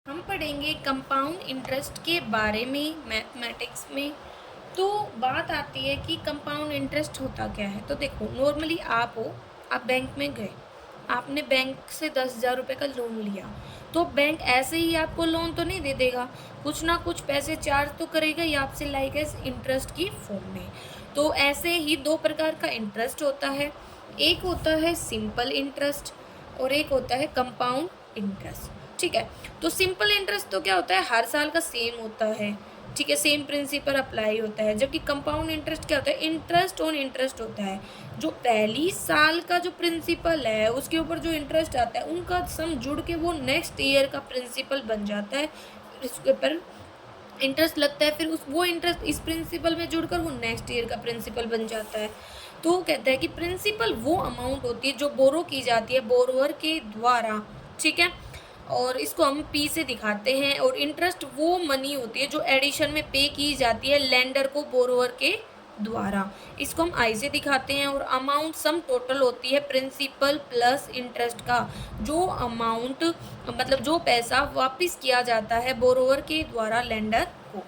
हम पढ़ेंगे compound interest के बारे में मैथमेटिक्स में। तो बात आती है कि कंपाउंड इंटरेस्ट होता क्या है। तो देखो, नॉर्मली आप बैंक में गए, आपने बैंक से 10,000 रुपये का लोन लिया, तो बैंक ऐसे ही आपको लोन तो नहीं दे देगा, कुछ ना कुछ पैसे चार्ज तो करेगा ही आपसे, लाइक एज इंटरेस्ट की फॉर्म में। तो ऐसे ही दो प्रकार का इंटरेस्ट होता है, एक होता है सिंपल इंटरेस्ट और एक होता है कंपाउंड इंटरेस्ट। ठीक है, तो सिंपल इंटरेस्ट तो क्या होता है, हर साल का सेम होता है। ठीक है, सेम प्रिंसिपल अप्लाई होता है। जबकि कंपाउंड इंटरेस्ट क्या होता है, इंटरेस्ट ऑन इंटरेस्ट होता है। जो पहली साल का जो प्रिंसिपल है उसके ऊपर जो इंटरेस्ट आता है उनका सम जुड़ के वो नेक्स्ट ईयर का प्रिंसिपल बन जाता है, इसके ऊपर इंटरेस्ट लगता है। फिर वो इंटरेस्ट इस प्रिंसिपल में जुड़कर वो नेक्स्ट ईयर का प्रिंसिपल बन जाता है। तो वो कहता है कि प्रिंसिपल वो अमाउंट होती है जो बोरो की जाती है बोरोवर के द्वारा। ठीक है, और इसको हम पी से दिखाते हैं। और इंटरेस्ट वो मनी होती है जो एडिशन में पे की जाती है लेंडर को बोरोवर के द्वारा, इसको हम आई से दिखाते हैं। और अमाउंट सम टोटल होती है प्रिंसिपल प्लस इंटरेस्ट का, जो अमाउंट मतलब जो पैसा वापस किया जाता है बोरोवर के द्वारा लेंडर को।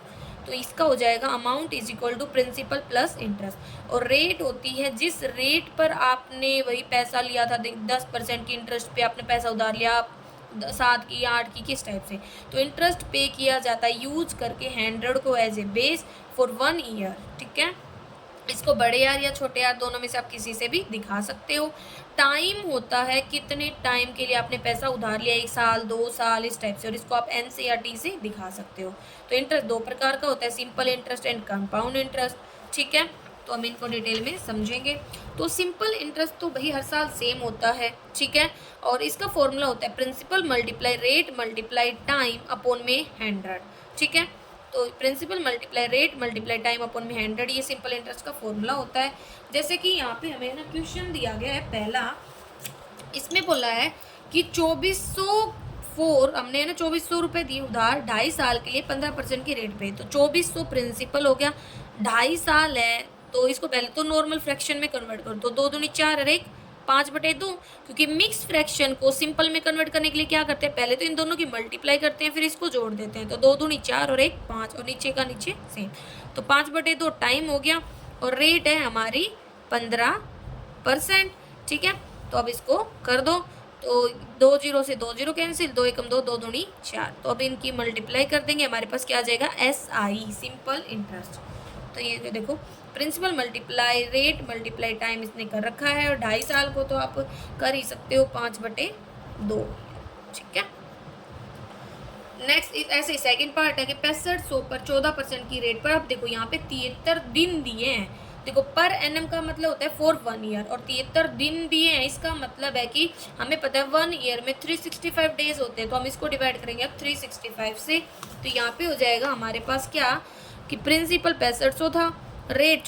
तो इसका हो जाएगा amount is equal to principal plus interest. और रेट होती है जिस रेट पर आपने वही पैसा लिया था, 10% की इंटरेस्ट पे आपने पैसा उधार लिया, 7 की 8 की किस टाइप से, तो इंटरेस्ट पे किया जाता है यूज करके 100 को as a base for 1 year. ठीक है, इसको बड़े यार या छोटे यार दोनों में से आप किसी से भी दिखा सकते हो। टाइम होता है कितने टाइम के लिए आपने पैसा उधार लिया, 1 साल 2 साल इस टाइप से, और इसको आप एन से या टी से दिखा सकते हो। तो इंटरेस्ट दो प्रकार का होता है, simple interest and compound interest. ठीक है, तो हम इनको डिटेल में समझेंगे। तो सिंपल इंटरेस्ट तो भाई हर साल सेम होता है। ठीक है, और इसका फॉर्मूला होता है principal multiply rate multiply time upon में 100। ठीक है, तो principal multiply rate multiply time upon में 100, ये सिंपल इंटरेस्ट का फॉर्मूला होता है। जैसे कि यहाँ पे हमें ना क्वेश्चन दिया गया है पहला, इसमें बोला है कि 2404 हमने ना 2400 रुपये दिए उधार 2.5 साल के लिए 15% की रेट पे। तो 2400 प्रिंसिपल हो गया, 2.5 साल है, तो इसको पहले तो नॉर्मल फ्रैक्शन में कन्वर्ट करो। तो 2 दूनी 4 और 1 5/2, क्योंकि मिक्स फ्रैक्शन को सिंपल में कन्वर्ट करने के लिए क्या करते हैं, पहले तो इन दोनों की मल्टीप्लाई करते हैं फिर इसको जोड़ देते हैं। तो 2 दूनी 4 और 1 5, और नीचे का नीचे सेम। तो 5/2 टाइम हो गया, और रेट है हमारी 15%। ठीक है, तो अब इसको कर दो, तो 2 0 से 2 0 कैंसिल, 2 1 2, 2 दूनी 4। तो अब इनकी मल्टीप्लाई कर देंगे, हमारे पास क्या आ जाएगा, एस आई सिंपल इंटरेस्ट। तो ये देखो, principal multiply rate multiply time इसने कर रखा है, और 2.5 साल को तो आप कर ही सकते हो 5/2। ठीक है, नेक्स्ट ऐसे सेकंड पार्ट है कि 6500 पर 14% की रेट पर, आप देखो यहाँ पे 73 दिन दिए हैं। देखो, पर एनम का मतलब होता है फॉर 1 ईयर, और 73 दिन दिए हैं, इसका मतलब है कि हमें पता है 1 ईयर में 365 डेज होते हैं। तो हम इसको डिवाइड करेंगे अब 365 से। तो यहाँ पे हो जाएगा हमारे पास क्या, कि प्रिंसिपल 6500 था, रेट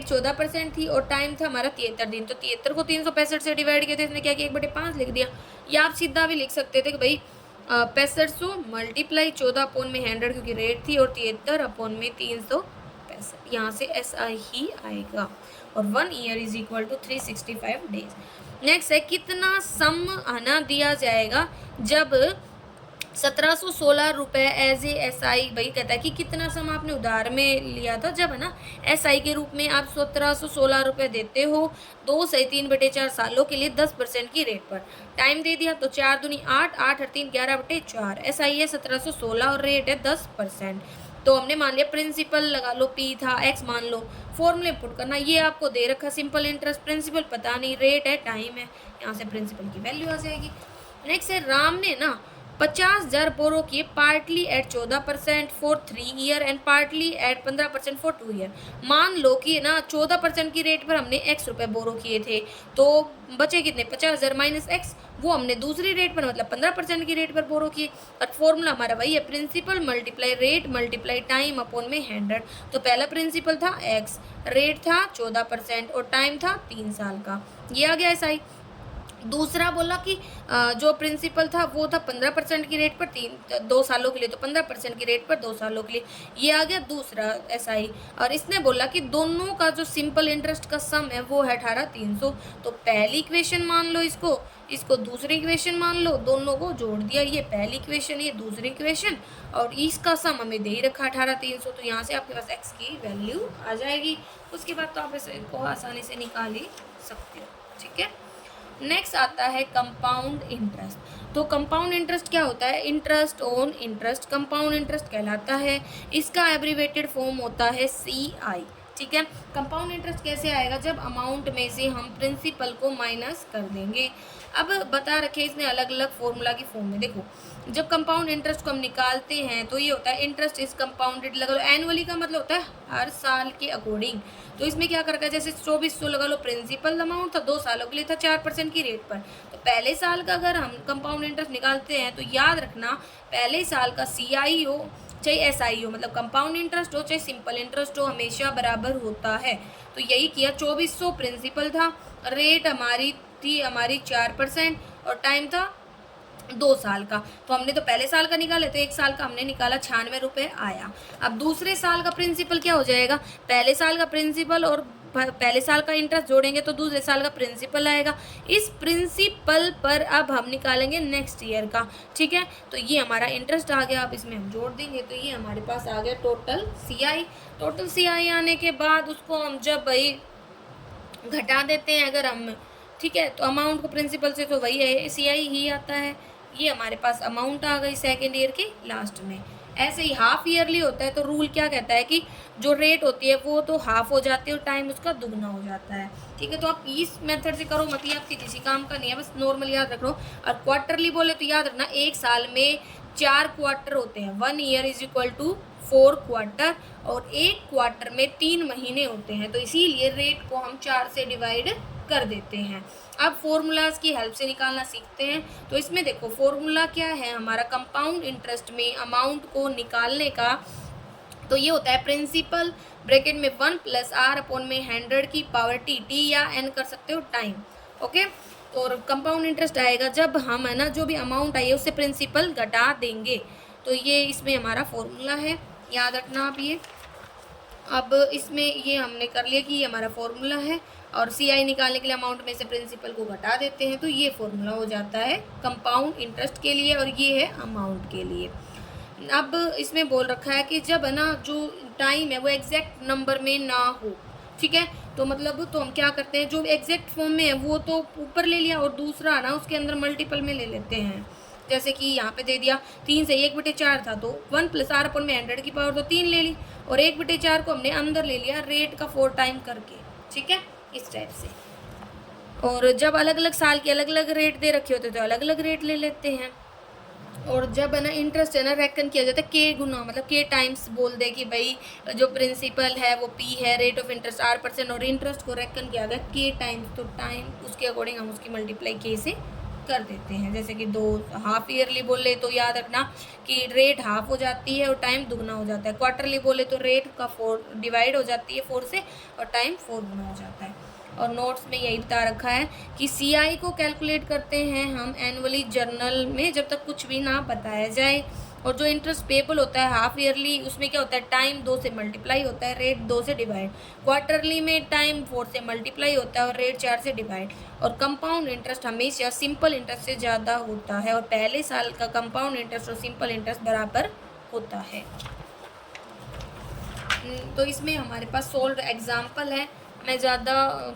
14% थी, और टाइम था हमारा 73 दिन। तो 73 को 365 से डिवाइड किया, तो इसने क्या किया, 1/5 लिख दिया। या आप सीधा भी लिख सकते थे कि भाई 6500 मल्टीप्लाई 14 अपॉन में 100, क्योंकि रेट थी, और 73 अपॉन में 365, यहाँ से एस आई ही आएगा। और 1 year is equal to 365 days. Next है कितना सम आना दिया जाएगा जब 1716 रुपये एज ए एस आई। भाई कहता है कि कितना सम आपने उधार में लिया था, जब है ना एस आई के रूप में आप 1716 रुपये देते हो 2 से 3/4 सालों के लिए 10% की रेट पर। टाइम दे दिया, तो 4 दूनी 8, 8 और 3 11/4, एस आई है 1716 और रेट है 10%। तो हमने मान लिया प्रिंसिपल लगा लो, पी था एक्स मान लो, फॉर्मूले पुट करना, ये आपको दे रखा सिंपल इंटरेस्ट, प्रिंसिपल पता नहीं, रेट है टाइम है, यहाँ से प्रिंसिपल की वैल्यू आ जाएगी। नेक्स्ट है राम ने ना 50,000 बोरो किए, partly at 14% for 3 year and partly at 15% for 2 year. मान लो कि ना 14% की रेट पर हमने x रुपये बोरो किए थे, तो बचे कितने, 50,000 माइनस एक्स, वो हमने दूसरी रेट पर मतलब 15% की रेट पर बोरो किए। और फॉर्मूला हमारा वही है, principal multiply rate multiply time upon में 100। तो पहला प्रिंसिपल था x, रेट था 14% और टाइम था 3 साल का, ये आ गया ऐसा ही। दूसरा बोला कि जो प्रिंसिपल था वो था 15% की रेट पर 2 सालों के लिए, तो 15% की रेट पर 2 सालों के लिए। ये आ गया दूसरा एसआई। और इसने बोला कि दोनों का जो सिंपल इंटरेस्ट का सम है वो है 18,300। तो पहली इक्वेशन मान लो इसको, इसको दूसरी इक्वेशन मान लो, दोनों को जोड़ दिया, ये पहली इक्वेशन ये दूसरी इक्वेशन, और इसका सम हमें दे ही रखा 18,300। तो यहाँ से आपके पास एक्स की वैल्यू आ जाएगी। उसके बाद तो आप इसको आसानी से निकाल ही सकते हो। ठीक है, नेक्स्ट आता है कंपाउंड इंटरेस्ट। तो कंपाउंड इंटरेस्ट क्या होता है? Interest on interest compound interest कहलाता है। इसका एब्रीवेटेड फॉर्म होता है CI। ठीक है, कंपाउंड इंटरेस्ट कैसे आएगा? जब अमाउंट में से हम प्रिंसिपल को माइनस कर देंगे। अब बता रखे इसने अलग अलग फॉर्मूला की फॉर्म में। देखो, जब कंपाउंड इंटरेस्ट को हम निकालते हैं तो ये होता है इंटरेस्ट इज कंपाउंडेड, लगा लो एनुअली का मतलब होता है हर साल के अकॉर्डिंग। तो इसमें क्या कर रखा है, जैसे 2400 लगा लो प्रिंसिपल अमाउंट था, 2 सालों के लिए था 4% की रेट पर। तो पहले साल का अगर हम कंपाउंड इंटरेस्ट निकालते हैं तो याद रखना पहले साल का CI हो चाहे SI हो, मतलब कंपाउंड इंटरेस्ट हो चाहे सिंपल इंटरेस्ट हो, हमेशा बराबर होता है। तो यही किया, 2400 प्रिंसिपल था, रेट हमारी थी 4% और टाइम था 2 साल का। तो हमने तो पहले साल का निकाले, तो 1 साल का हमने निकाला 96 रुपये आया। अब दूसरे साल का प्रिंसिपल क्या हो जाएगा? पहले साल का प्रिंसिपल और पहले साल का इंटरेस्ट जोड़ेंगे तो दूसरे साल का प्रिंसिपल आएगा। इस प्रिंसिपल पर अब हम निकालेंगे नेक्स्ट ईयर का। ठीक है, तो ये हमारा इंटरेस्ट आ गया। अब इसमें हम जोड़ देंगे तो ये हमारे पास आ गया टोटल CI। टोटल CI आने के बाद उसको हम जब भाई घटा देते हैं अगर हम, ठीक है, तो अमाउंट को प्रिंसिपल से तो वही है CI ही आता है। ये हमारे पास अमाउंट आ गई सेकेंड ईयर के लास्ट में। ऐसे ही हाफ ईयरली होता है तो रूल क्या कहता है कि जो रेट होती है वो तो हाफ हो जाती है और टाइम उसका दुगना हो जाता है। ठीक है, तो आप इस मेथड से करो मत, आपके किसी काम का नहीं है, बस नॉर्मल याद रख लो। और क्वार्टरली बोले तो याद रखना 1 साल में 4 क्वार्टर होते हैं, 1 year is equal to 4 quarter, और 1 क्वार्टर में 3 महीने होते हैं। तो इसीलिए रेट को हम 4 से डिवाइड कर देते हैं। अब फॉर्मूलाज की हेल्प से निकालना सीखते हैं। तो इसमें देखो फॉर्मूला क्या है हमारा कंपाउंड इंटरेस्ट में अमाउंट को निकालने का, तो ये होता है प्रिंसिपल ब्रैकेट में 1 + R/100 की पावर T या N कर सकते हो टाइम। ओके, और कंपाउंड इंटरेस्ट आएगा जब हम है ना जो भी अमाउंट आई है उससे प्रिंसिपल घटा देंगे। तो ये इसमें हमारा फॉर्मूला है, याद रखना आप ये। अब इसमें ये हमने कर लिया कि ये हमारा फॉर्मूला है और CI निकालने के लिए अमाउंट में से प्रिंसिपल को घटा देते हैं, तो ये फॉर्मूला हो जाता है कंपाउंड इंटरेस्ट के लिए और ये है अमाउंट के लिए। अब इसमें बोल रखा है कि जब है ना जो टाइम है वो एग्जैक्ट नंबर में ना हो। ठीक है, तो मतलब तो हम क्या करते हैं, जो एग्जैक्ट फॉर्म में है वो तो ऊपर ले लिया और दूसरा ना उसके अंदर मल्टीपल में ले लेते हैं। जैसे कि यहाँ पे दे दिया 3 से 1/4 था तो 1 + R/100 की पावर तो 3 ले ली, और 1/4 को हमने अंदर ले लिया रेट का 4 टाइम करके। ठीक है, इस टाइप से। और जब अलग अलग साल के अलग अलग रेट दे रखे होते तो अलग अलग रेट ले लेते हैं। और जब है ना इंटरेस्ट है ना रेकन किया जाता है K गुना, मतलब K टाइम्स बोल दे कि भाई जो प्रिंसिपल है वो P है, रेट ऑफ इंटरेस्ट 8% और इंटरेस्ट को रेकन किया गया K टाइम्स, तो टाइम उसके अकॉर्डिंग हम उसकी मल्टीप्लाई K से कर देते हैं। जैसे कि 2 हाफ ईयरली बोले तो याद रखना कि रेट हाफ हो जाती है और टाइम दुगना हो जाता है। क्वार्टरली बोले तो रेट का 4 डिवाइड हो जाती है 4 से और टाइम 4 गुना हो जाता है। और नोट्स में यही बता रखा है कि CI को कैलकुलेट करते हैं हम एनुअली जर्नल में जब तक कुछ भी ना बताया जाए। और जो इंटरेस्ट पेबल होता है हाफ ईयरली उसमें क्या होता है, टाइम 2 से मल्टीप्लाई होता है, रेट 2 से डिवाइड। क्वार्टरली में टाइम 4 से मल्टीप्लाई होता है और रेट 4 से डिवाइड। और कंपाउंड इंटरेस्ट हमेशा सिंपल इंटरेस्ट से ज़्यादा होता है और पहले साल का कंपाउंड इंटरेस्ट और सिंपल इंटरेस्ट बराबर होता है। तो इसमें हमारे पास सोल्व एग्जाम्पल है, मैं ज़्यादा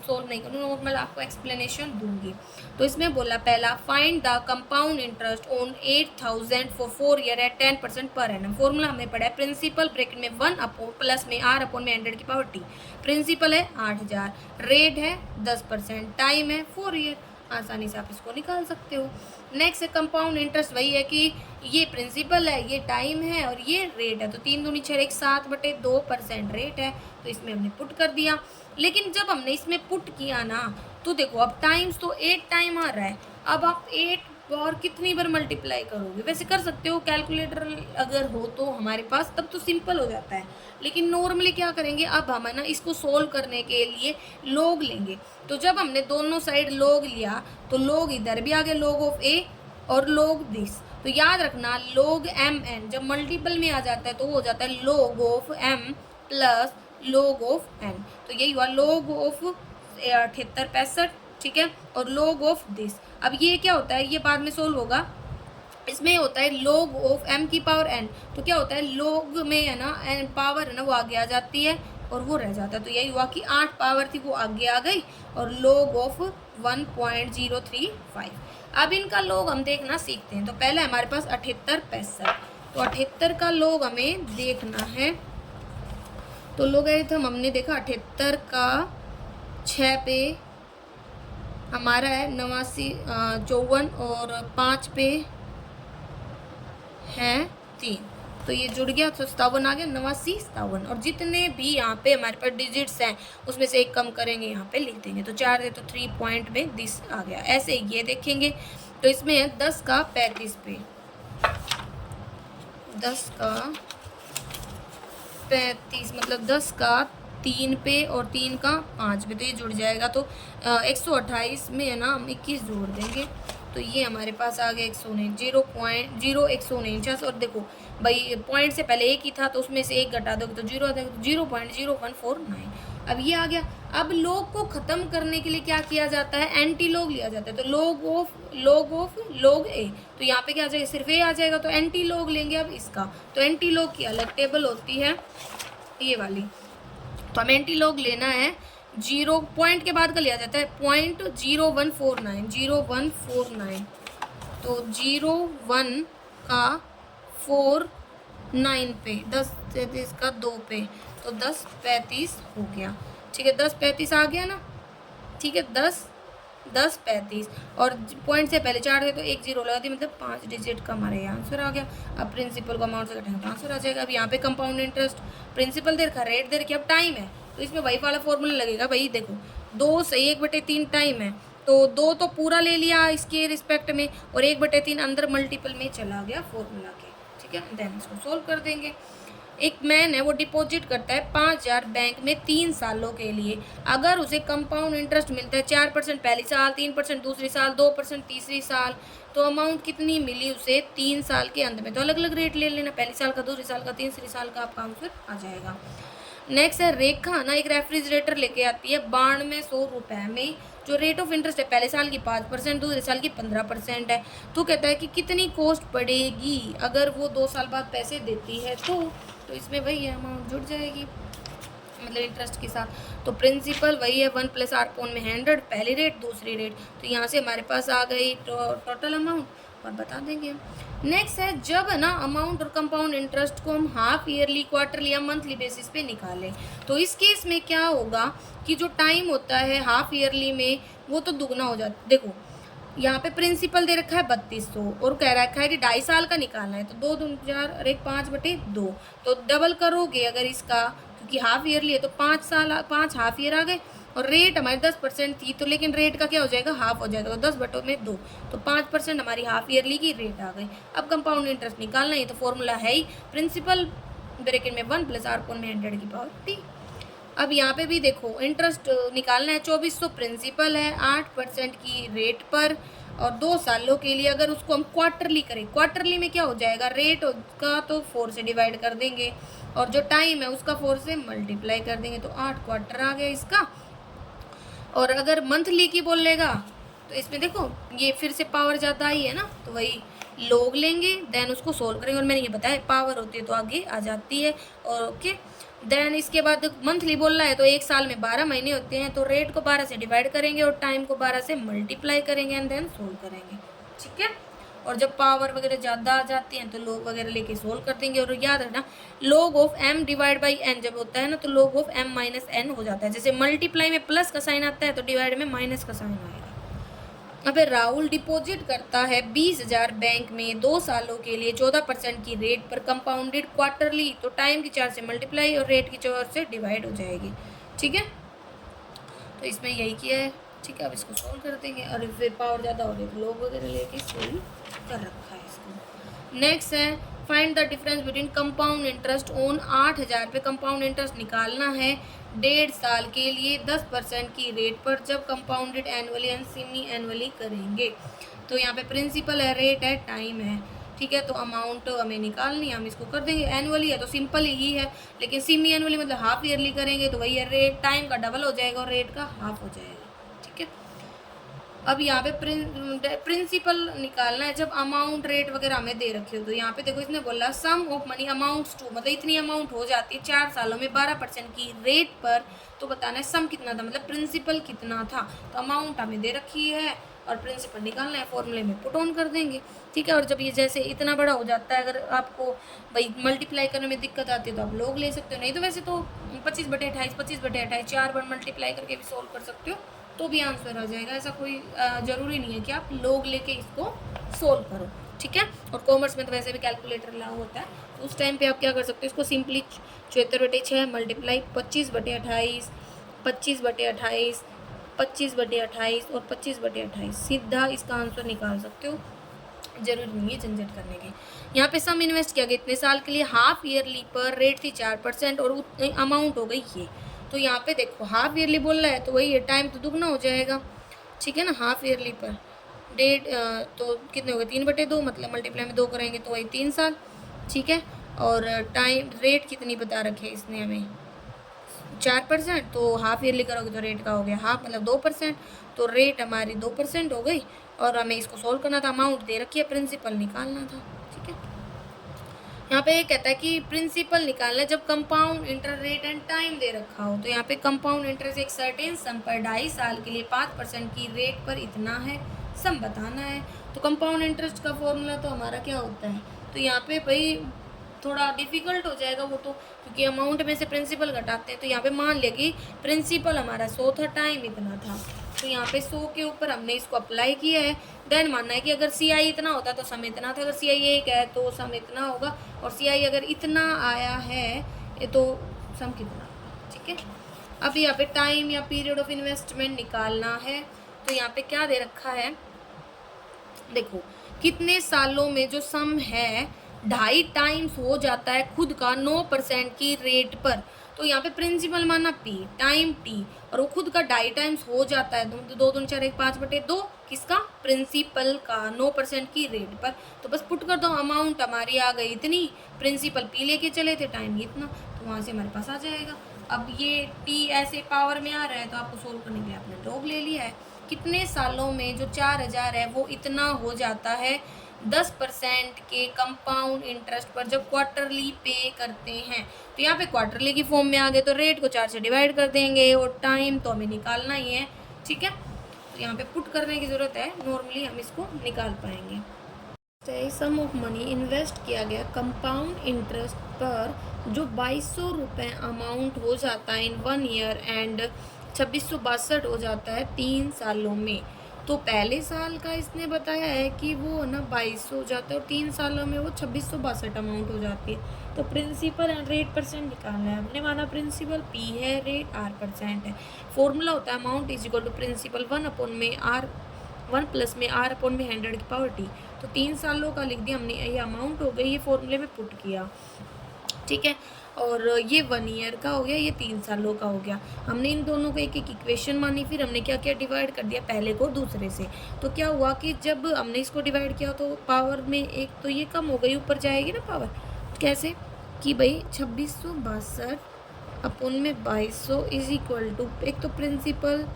सोल्व नहीं करूँगी, नॉर्मल आपको एक्सप्लेनेशन दूंगी। तो इसमें बोला पहला, find the compound interest on 8,000 for 4 year at 10% per annum. Formula हमें पड़ा है प्रिंसिपल ब्रैकेट में 1 प्लस में R/100 की पावर T। प्रिंसिपल है 8,000, रेट है 10%, टाइम है 4 ईयर। आसानी से आप इसको निकाल सकते हो। नेक्स्ट कंपाउंड इंटरेस्ट वही है कि ये प्रिंसिपल है, ये टाइम है और ये रेट है, तो 3 दूनी 6 7/2% रेट है, तो इसमें हमने पुट कर दिया। लेकिन जब हमने इसमें पुट किया ना तो देखो अब टाइम्स तो 8 टाइम आ रहा है, अब आप 8 तो और कितनी बार मल्टीप्लाई करोगे, वैसे कर सकते हो कैलकुलेटर अगर हो तो हमारे पास, तब तो सिंपल हो जाता है। लेकिन नॉर्मली क्या करेंगे, अब हम है ना इसको सोल्व करने के लिए लोग लेंगे। तो जब हमने दोनों साइड लोग लिया तो लोग इधर भी आ गए, लोग ऑफ ए और लोग दिस। तो याद रखना लोग एम एन जब मल्टीपल में आ जाता है तो वो हो जाता है लोग ऑफ एम प्लस लोग ऑफ एन। तो यही हुआ लोग ऑफ 78 65, ठीक है, और लोग ऑफ दिस। अब ये क्या होता है, ये बाद में सोल्व होगा। इसमें होता है log ऑफ m की पावर n। तो क्या होता है log में है ना n पावर है ना वो आगे आ जाती है और वो रह जाता है। तो यही हुआ कि 8 पावर थी वो आगे आ गई और log ऑफ 1.035। अब इनका log हम देखना सीखते हैं। तो पहले हमारे पास 78 65, तो 78 का log हमें देखना है। तो लोगरिथम हमने देखा 78 का 6 पे हमारा है 89 54 और 5 पे है 3, तो ये जुड़ गया तो 57 आ गया, 89 57। और जितने भी यहाँ पे हमारे पास डिजिट्स हैं उसमें से एक कम करेंगे, यहाँ पे लिख देंगे। तो 4 है तो 3 पॉइंट में 10 आ गया। ऐसे ये देखेंगे तो इसमें है 10 का 35 पे, 10 का 35 मतलब 10 का 3 पे और 3 का 5 पे, तो ये जुड़ जाएगा। तो 128 में है ना हम 21 जोड़ देंगे तो ये हमारे पास आ गया 149 149। और देखो भाई पॉइंट से पहले एक ही था तो उसमें से एक घटा दोगे तो 0 आ जाएगा, तो 0.0149। अब ये आ गया। अब लोग को ख़त्म करने के लिए क्या किया जाता है, एंटी लोग लिया जाता है। तो लोग ऑफ लोग ए, तो यहाँ पे क्या आ जाएगा, सिर्फ ए आ जाएगा। तो एंटी लोग लेंगे अब इसका, तो एंटी लोग की अलग टेबल होती है ये वाली। तो हमें एंटी लोग लेना है, 0 पॉइंट के बाद का लिया जाता है 0.0149। तो 01 का 49 पे 10 33 का 2 पे, तो 10 35 हो गया, ठीक है। 10 35 आ गया ना, ठीक है। 10 35 और पॉइंट से पहले 4 थे तो 1 0 लगा दी, मतलब 5 डिजिट का हमारा ये आंसर आ गया। अब प्रिंसिपल को अमाउंट से घटाएंगे तो आंसर आ जाएगा। अब यहाँ पे कंपाउंड इंटरेस्ट प्रिंसिपल दे रखा, रेट दे रखी, अब टाइम है तो इसमें वही वाला फॉर्मूला लगेगा। भाई देखो 2 से 1/3 टाइम है तो 2 तो पूरा ले लिया इसके रिस्पेक्ट में और 1/3 अंदर मल्टीपल में चला गया फॉर्मूला के, ठीक है। देन इसको सोल्व कर देंगे। एक मैन है वो डिपॉजिट करता है 5000 बैंक में 3 सालों के लिए। अगर उसे कंपाउंड इंटरेस्ट मिलता है 4% पहली साल, 3% दूसरी साल, 2% तीसरी साल, तो अमाउंट कितनी मिली उसे 3 साल के अंत में। तो अलग अलग रेट ले लेना, पहली साल का, दूसरी साल का, तीसरी साल का, आपका आंसर आ जाएगा। नेक्स्ट है रेखा ना एक रेफ्रिजरेटर लेके आती है 9200 रुपये में, जो रेट ऑफ इंटरेस्ट है पहले साल की 5%, दूसरे साल की 15% है। तो कहता है कि कितनी कॉस्ट पड़ेगी अगर वो 2 साल बाद पैसे देती है। तो इसमें वही है, अमाउंट जुड़ जाएगी मतलब इंटरेस्ट के साथ। तो प्रिंसिपल वही है 1 + r में 100 पहली रेट दूसरी रेट, तो यहाँ से हमारे पास आ गई टोटल अमाउंट और बता देंगे। नेक्स्ट है जब है ना अमाउंट और कंपाउंड इंटरेस्ट को हम हाफ ईयरली, क्वार्टरली या मंथली बेसिस पे निकालें, तो इस केस में क्या होगा कि जो टाइम होता है हाफ ईयरली में वो तो दुगना हो जाता। देखो यहाँ पे प्रिंसिपल दे रखा है 3200 और कह रखा है कि 2.5 साल का निकालना है, तो 2 दूनी 4 और 1 5/2, तो डबल करोगे अगर इसका, क्योंकि हाफ ईयरली है तो 5 साल 5 हाफ ईयर आ गए। और रेट हमारी 10% थी तो लेकिन रेट का क्या हो जाएगा, हाफ हो जाएगा, तो 10/2, तो 5% हमारी हाफ ईयरली की रेट आ गई। अब कंपाउंड इंटरेस्ट निकालना है तो फॉर्मूला है ही प्रिंसिपल ब्रैकेट में 1 + r में 100 की पावर t। अब यहाँ पे भी देखो इंटरेस्ट निकालना है, 2400 प्रिंसिपल है 8% की रेट पर और 2 सालों के लिए। अगर उसको हम क्वार्टरली करें, क्वार्टरली में क्या हो जाएगा, रेट का तो 4 से डिवाइड कर देंगे और जो टाइम है उसका 4 से मल्टीप्लाई कर देंगे, तो 8 क्वार्टर आ गया इसका। और अगर मंथली की बोलेगा तो इसमें देखो ये फिर से पावर ज़्यादा आई है ना, तो वही लोग लेंगे देन उसको सोल्व करेंगे। और मैंने ये बताया पावर होती है तो आगे आ जाती है। और ओके देन इसके बाद मंथली बोल रहा है तो 1 साल में 12 महीने होते हैं, तो रेट को 12 से डिवाइड करेंगे और टाइम को 12 से मल्टीप्लाई करेंगे एंड देन सोल्व करेंगे, ठीक है। और जब पावर वगैरह ज़्यादा आ जाती हैं तो लोग वगैरह लेके सोल्व कर देंगे। और याद रखना log of m divide by n जब होता है ना तो log ऑफ m - n हो जाता है। जैसे मल्टीप्लाई में प्लस का साइन आता है तो डिवाइड में माइनस का साइन आएगा। अबे राहुल डिपॉजिट करता है 20,000 बैंक में 2 सालों के लिए 14% की रेट पर कंपाउंडेड क्वार्टरली, तो टाइम की 4 से मल्टीप्लाई और रेट की 4 से डिवाइड हो जाएगी, ठीक है। तो इसमें यही किया है। ठीक है, अब इसको सोल्व कर देंगे। और फिर पावर ज़्यादा हो रही है तो लोग वगैरह लेके सोल्व कर रखा है इसको। नेक्स्ट है find the difference between compound interest on 8,000 पे कंपाउंड इंटरेस्ट निकालना है 1.5 साल के लिए 10% की रेट पर जब compounded annually and semi annually करेंगे। तो यहाँ पे प्रिंसिपल है, रेट है, टाइम है, ठीक है। तो अमाउंट हमें निकालनी है, हम इसको कर देंगे। एनुअली है तो सिंपल ही है, लेकिन सेमी एनुअली मतलब हाफ ईयरली करेंगे तो वही है, रेट टाइम का डबल हो जाएगा और रेट का हाफ हो जाएगा, ठीक है। अब यहाँ पे प्रिंसिपल निकालना है जब अमाउंट रेट वगैरह हमें दे रखे हो। तो यहाँ पे देखो इसने बोला सम ऑफ मनी अमाउंट्स टू, मतलब इतनी अमाउंट हो जाती है 4 सालों में 12% की रेट पर। तो बताना है सम कितना था, मतलब प्रिंसिपल कितना था। तो अमाउंट हमें दे रखी है और प्रिंसिपल निकालना है, फॉर्मूले में पुट ऑन कर देंगे, ठीक है। और जब ये जैसे इतना बड़ा हो जाता है, अगर आपको भाई मल्टीप्लाई करने में दिक्कत आती है तो आप लोग ले सकते हो, नहीं तो वैसे तो 25/28 25/28 4 बार मल्टीप्लाई करके भी सोल्व कर सकते हो, तो भी आंसर आ जाएगा। ऐसा कोई ज़रूरी नहीं है कि आप लोग लेके इसको सोल्व करो, ठीक है। और कॉमर्स में तो वैसे भी कैलकुलेटर लागू होता है, तो उस टाइम पे आप क्या कर सकते हो, इसको सिंपली 74/6 मल्टीप्लाई 25/28 25/28 25/28 और 25/28 सीधा इसका आंसर निकाल सकते हो, जरूरी नहीं है झंझट करने की। यहाँ पे सम इन्वेस्ट किया गया इतने साल के लिए, हाफ ईयरली पर रेट थी 4% और उतनी अमाउंट हो गई ये। तो यहाँ पे देखो हाफ ईयरली बोल रहा है तो वही है, टाइम तो दुगना हो जाएगा, ठीक है ना। हाफ ईयरली पर डेट तो कितने हो गए 3/2, मतलब मल्टीप्लाई में 2 करेंगे तो वही 3 साल, ठीक है। और टाइम रेट कितनी बता रखे इसने हमें 4%, तो हाफ ईयरली करोगे तो रेट का हो गया हाफ, मतलब 2%। तो रेट हमारी 2% हो गई और हमें इसको सोल्व करना था, अमाउंट दे रखी है, प्रिंसिपल निकालना था, ठीक है। यहाँ पे ये कहता है कि प्रिंसिपल निकालना है जब compound interest rate and time दे रखा हो। तो यहाँ पे कंपाउंड इंटरेस्ट एक सर्टेन सम पर 2.5 साल के लिए 5% की रेट पर इतना है, सम बताना है। तो कंपाउंड इंटरेस्ट का फॉर्मूला तो हमारा क्या होता है, तो यहाँ पे भाई थोड़ा डिफिकल्ट हो जाएगा वो तो, क्योंकि अमाउंट में से प्रिंसिपल घटाते हैं। तो यहाँ पे मान लिया कि प्रिंसिपल हमारा 100 था, टाइम इतना था, तो यहाँ पे 100 के ऊपर हमने इसको अप्लाई किया है। देन मानना है कि अगर सी आई इतना होता तो सम इतना था, अगर सी आई 1 है तो सम इतना होगा, और सी आई अगर इतना आया है तो सम कितना, ठीक है। अब यहाँ पे टाइम या पीरियड ऑफ इन्वेस्टमेंट निकालना है। तो यहाँ पे क्या दे रखा है, देखो कितने सालों में जो सम है 2.5 टाइम्स हो जाता है खुद का 9% की रेट पर। तो यहाँ पे प्रिंसिपल माना P, टाइम T, और वो खुद का 2.5 टाइम्स हो जाता है, 2 2 4 1 5/2 किसका, प्रिंसिपल का 9% की रेट पर। तो बस पुट कर दो, अमाउंट हमारी आ गई इतनी, प्रिंसिपल P लेके चले थे, टाइम इतना, तो वहाँ से हमारे पास आ जाएगा। अब ये T ऐसे पावर में आ रहा है तो आपको सोल्व करने के लिए आपने लॉग ले लिया है। कितने सालों में जो 4,000 है वो इतना हो जाता है 10% के कंपाउंड इंटरेस्ट पर जब क्वार्टरली पे करते हैं। तो यहाँ पे क्वार्टरली की फॉर्म में आ गए तो रेट को 4 से डिवाइड कर देंगे और टाइम तो हमें निकालना ही है, ठीक है। तो यहाँ पे पुट करने की ज़रूरत है, नॉर्मली हम इसको निकाल पाएंगे। सम ऑफ मनी इन्वेस्ट किया गया कंपाउंड इंटरेस्ट पर जो 2200 रुपये अमाउंट हो जाता है इन 1 ईयर एंड 2662 हो जाता है 3 सालों में। तो पहले साल का इसने बताया है कि वो ना 2200 हो जाता है और 3 सालों में वो 2662 अमाउंट हो जाती है। तो प्रिंसिपल एंड रेट परसेंट निकालना है, हमने माना प्रिंसिपल P है, रेट R% है। फॉर्मूला होता है amount is equal to principal 1 plus में R अपॉन में 100 की पावर T। तो 3 सालों का लिख दिया हमने, ये अमाउंट हो गई, ये फॉर्मूले में पुट किया, ठीक है। और ये 1 ईयर का हो गया, ये 3 सालों का हो गया। हमने इन दोनों को एक एक इक्वेशन मानी, फिर हमने क्या किया, डिवाइड कर दिया पहले को दूसरे से। तो क्या हुआ कि जब हमने इसको डिवाइड किया तो पावर में एक तो ये कम हो गई, ऊपर जाएगी ना पावर, कैसे कि भाई 2662 अपॉन में 2200 इज इक्वल टू, एक तो प्रिंसिपल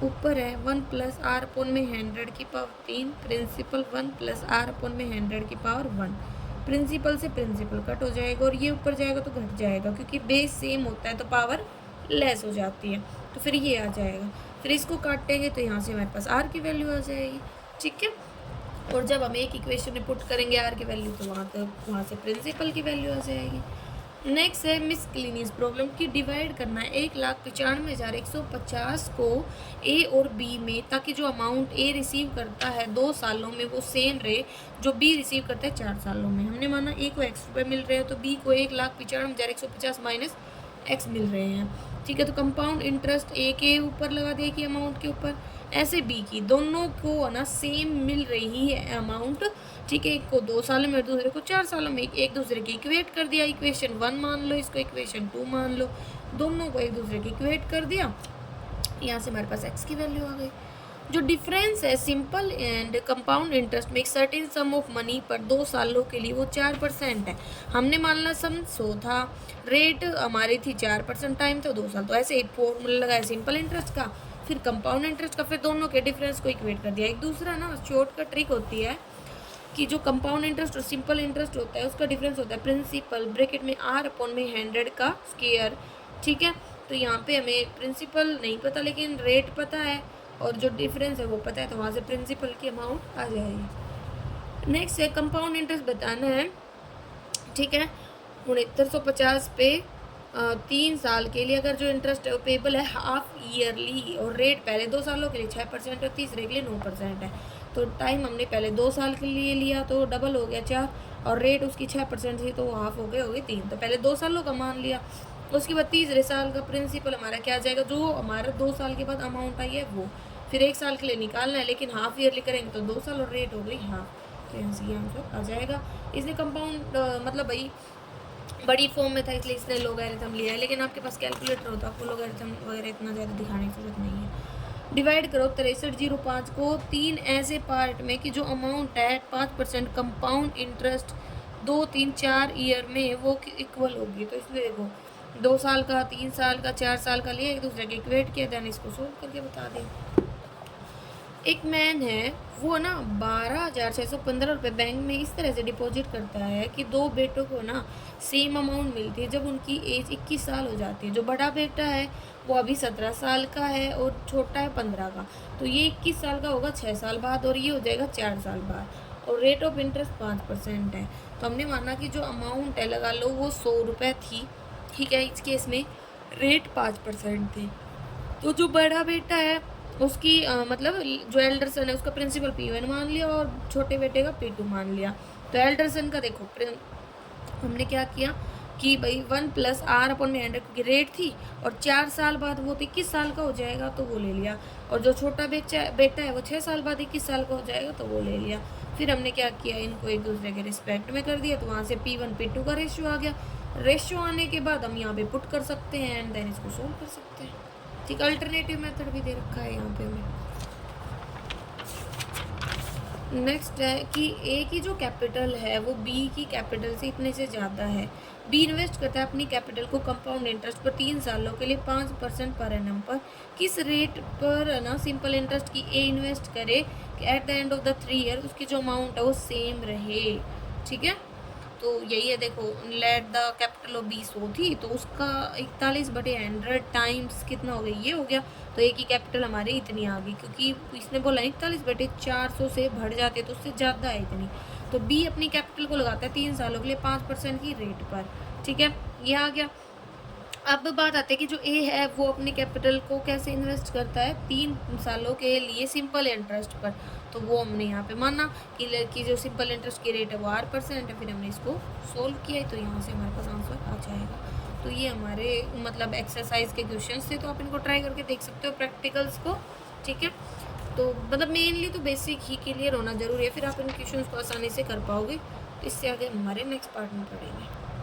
ऊपर है 1 प्लस R अपॉन में 100 की power 3, principal 1 plus R upon में 100 की पावर 1। प्रिंसिपल से प्रिंसिपल कट हो जाएगा और ये ऊपर जाएगा तो घट जाएगा, क्योंकि बेस सेम होता है तो पावर लेस हो जाती है, तो फिर ये आ जाएगा। फिर इसको काटेंगे तो यहाँ से हमारे पास R की वैल्यू आ जाएगी, ठीक है। और जब हम एक इक्वेशन में पुट करेंगे R की वैल्यू तो वहाँ से प्रिंसिपल की वैल्यू आ जाएगी। नेक्स्ट है मिसक्लिनियस प्रॉब्लम की डिवाइड करना है 1,95,150 को ए और बी में, ताकि जो अमाउंट ए रिसीव करता है 2 सालों में वो सेम रहे जो बी रिसीव करता है 4 सालों में। हमने माना ए को x रुपये मिल रहे हैं तो बी को 1,95,150 माइनस x मिल रहे हैं, ठीक है। तो कंपाउंड इंटरेस्ट ए के ऊपर लगा दिया कि अमाउंट के ऊपर, ऐसे बी की, दोनों को है ना सेम मिल रही है अमाउंट, ठीक है। एक को 2 सालों में, दूसरे को 4 सालों में, एक दूसरे की इक्वेट कर दिया, इक्वेशन 1 मान लो, इसको इक्वेशन 2 मान लो, दोनों को एक दूसरे की इक्वेट कर दिया, यहाँ से हमारे पास एक्स की वैल्यू आ गई। जो डिफरेंस है सिंपल एंड कंपाउंड इंटरेस्ट में एक सर्टेन सम ऑफ मनी पर 2 सालों के लिए, वो 4% है। हमने मानना सम 100 था, रेट हमारी थी 4% टाइम, तो 2 साल। तो ऐसे एक फॉर्मूला लगाया सिंपल इंटरेस्ट का, फिर कंपाउंड इंटरेस्ट का, फिर दोनों के डिफरेंस को इक्वेट कर दिया। एक दूसरा ना शॉर्टकट ट्रिक होती है कि जो कंपाउंड इंटरेस्ट और सिंपल इंटरेस्ट होता है उसका डिफरेंस होता है प्रिंसिपल ब्रैकेट में R/100 का स्क्वायर, ठीक है। तो यहाँ पे हमें प्रिंसिपल नहीं पता लेकिन रेट पता है, और जो डिफरेंस है वो पता है, तो वहाँ से प्रिंसिपल की अमाउंट आ जाएगी। नेक्स्ट है कंपाउंड इंटरेस्ट बताना है, ठीक है। 6950 पे 3 साल के लिए अगर जो इंटरेस्ट है वो पेबल है हाफ ईयरली, और रेट पहले 2 सालों के लिए 6% और तीसरे के लिए 9% है। तो टाइम हमने पहले 2 साल के लिए लिया तो डबल हो गया 4, और रेट उसकी 6% थी तो वो हाफ हो गई 3। तो पहले 2 सालों का मान लिया, उसके बाद तीसरे साल का प्रिंसिपल हमारा क्या आ जाएगा, जो हमारा 2 साल के बाद अमाउंट आई है वो, फिर 1 साल के लिए निकालना है, लेकिन हाफ ईयरली करेंगे तो 2 साल और रेट हो गई हाफ, तो यहाँ से ये आंसर आ जाएगा। इसने कंपाउंड मतलब भाई बड़ी फॉर्म में था इसलिए इसने लोगैरिथम लिया है, लेकिन आपके पास कैलकुलेटर होता आपको लोगैरिथम वगैरह इतना ज़्यादा दिखाने की जरूरत नहीं है। डिवाइड करो 6305 को 3 ऐसे पार्ट में कि जो अमाउंट है 5% कंपाउंड इंटरेस्ट 2, 3, 4 ईयर में वो इक्वल होगी। तो इसलिए देखो 2 साल का, 3 साल का, 4 साल का लिया, एक दूसरे के इक्वेट किया, देन इसको सोल्व करके बता दिया। एक मैन है वो ना 12,615 रुपये बैंक में इस तरह से डिपॉजिट करता है कि 2 बेटों को ना सेम अमाउंट मिलती है जब उनकी एज 21 साल हो जाती है। जो बड़ा बेटा है वो अभी 17 साल का है और छोटा है 15 का, तो ये 21 साल का होगा 6 साल बाद, और ये हो जाएगा 4 साल बाद, और रेट ऑफ इंटरेस्ट 5% है। तो हमने माना कि जो अमाउंट है लगा लो वो 100 रुपये थी, ठीक है। इस केस में रेट 5% थे। तो जो बड़ा बेटा है उसकी मतलब जो एल्डर सन है उसका प्रिंसिपल P1 मान लिया और छोटे बेटे का P2 मान लिया। तो एल्डर सन का देखो हमने क्या किया कि भाई 1 + R/100 की रेट थी, और 4 साल बाद वो 21 साल का हो जाएगा तो वो ले लिया, और जो छोटा बेटा है वो 6 साल बाद 21 साल का हो जाएगा तो वो ले लिया। फिर हमने क्या किया, इनको एक दूसरे के रिस्पेक्ट में कर दिया, तो वहाँ से P1 P2 का रेशियो आ गया। रेशियो आने के बाद हम यहाँ पे पुट कर सकते हैं एंड देन इसको सोल्व कर सकते हैं, ठीक। अल्टरनेटिव मेथड भी दे रखा है यहाँ पे हमें। नेक्स्ट है कि ए की जो कैपिटल है वो बी की कैपिटल से इतने से ज़्यादा है। बी इन्वेस्ट करता है अपनी कैपिटल को कंपाउंड इंटरेस्ट पर 3 सालों के लिए 5% पर एनम पर। किस रेट पर है ना सिंपल इंटरेस्ट की ए इन्वेस्ट करे कि at the end of the 3 year उसकी जो अमाउंट है वो सेम रहे, ठीक है। तो यही है, देखो let the capital of be 100 थी तो उसका 41/100 टाइम्स कितना हो गया, ये हो गया। तो ए की कैपिटल हमारी इतनी आ गई, क्योंकि इसने बोला 41/400 से बढ़ जाती है तो उससे ज़्यादा है इतनी। तो बी अपनी कैपिटल को लगाता है 3 सालों के लिए 5% की रेट पर, ठीक है। ये आ गया। अब बात आती है कि जो ए है वो अपनी कैपिटल को कैसे इन्वेस्ट करता है, 3 सालों के लिए सिंपल इंटरेस्ट पर। तो वो हमने यहाँ पे माना कि जो सिंपल इंटरेस्ट की रेट है वो 8% है, फिर हमने इसको सोल्व किया है तो यहाँ से हमारे पास आंसर आ जाएगा। तो ये हमारे मतलब एक्सरसाइज के क्वेश्चंस थे, तो आप इनको ट्राई करके देख सकते हो प्रैक्टिकल्स को, ठीक है। तो मतलब मेनली तो बेसिक ही क्लियर होना जरूरी है, फिर आप इन क्वेश्चंस को आसानी से कर पाओगे। तो इससे आगे हमारे नेक्स्ट पार्ट में पढ़ेंगे।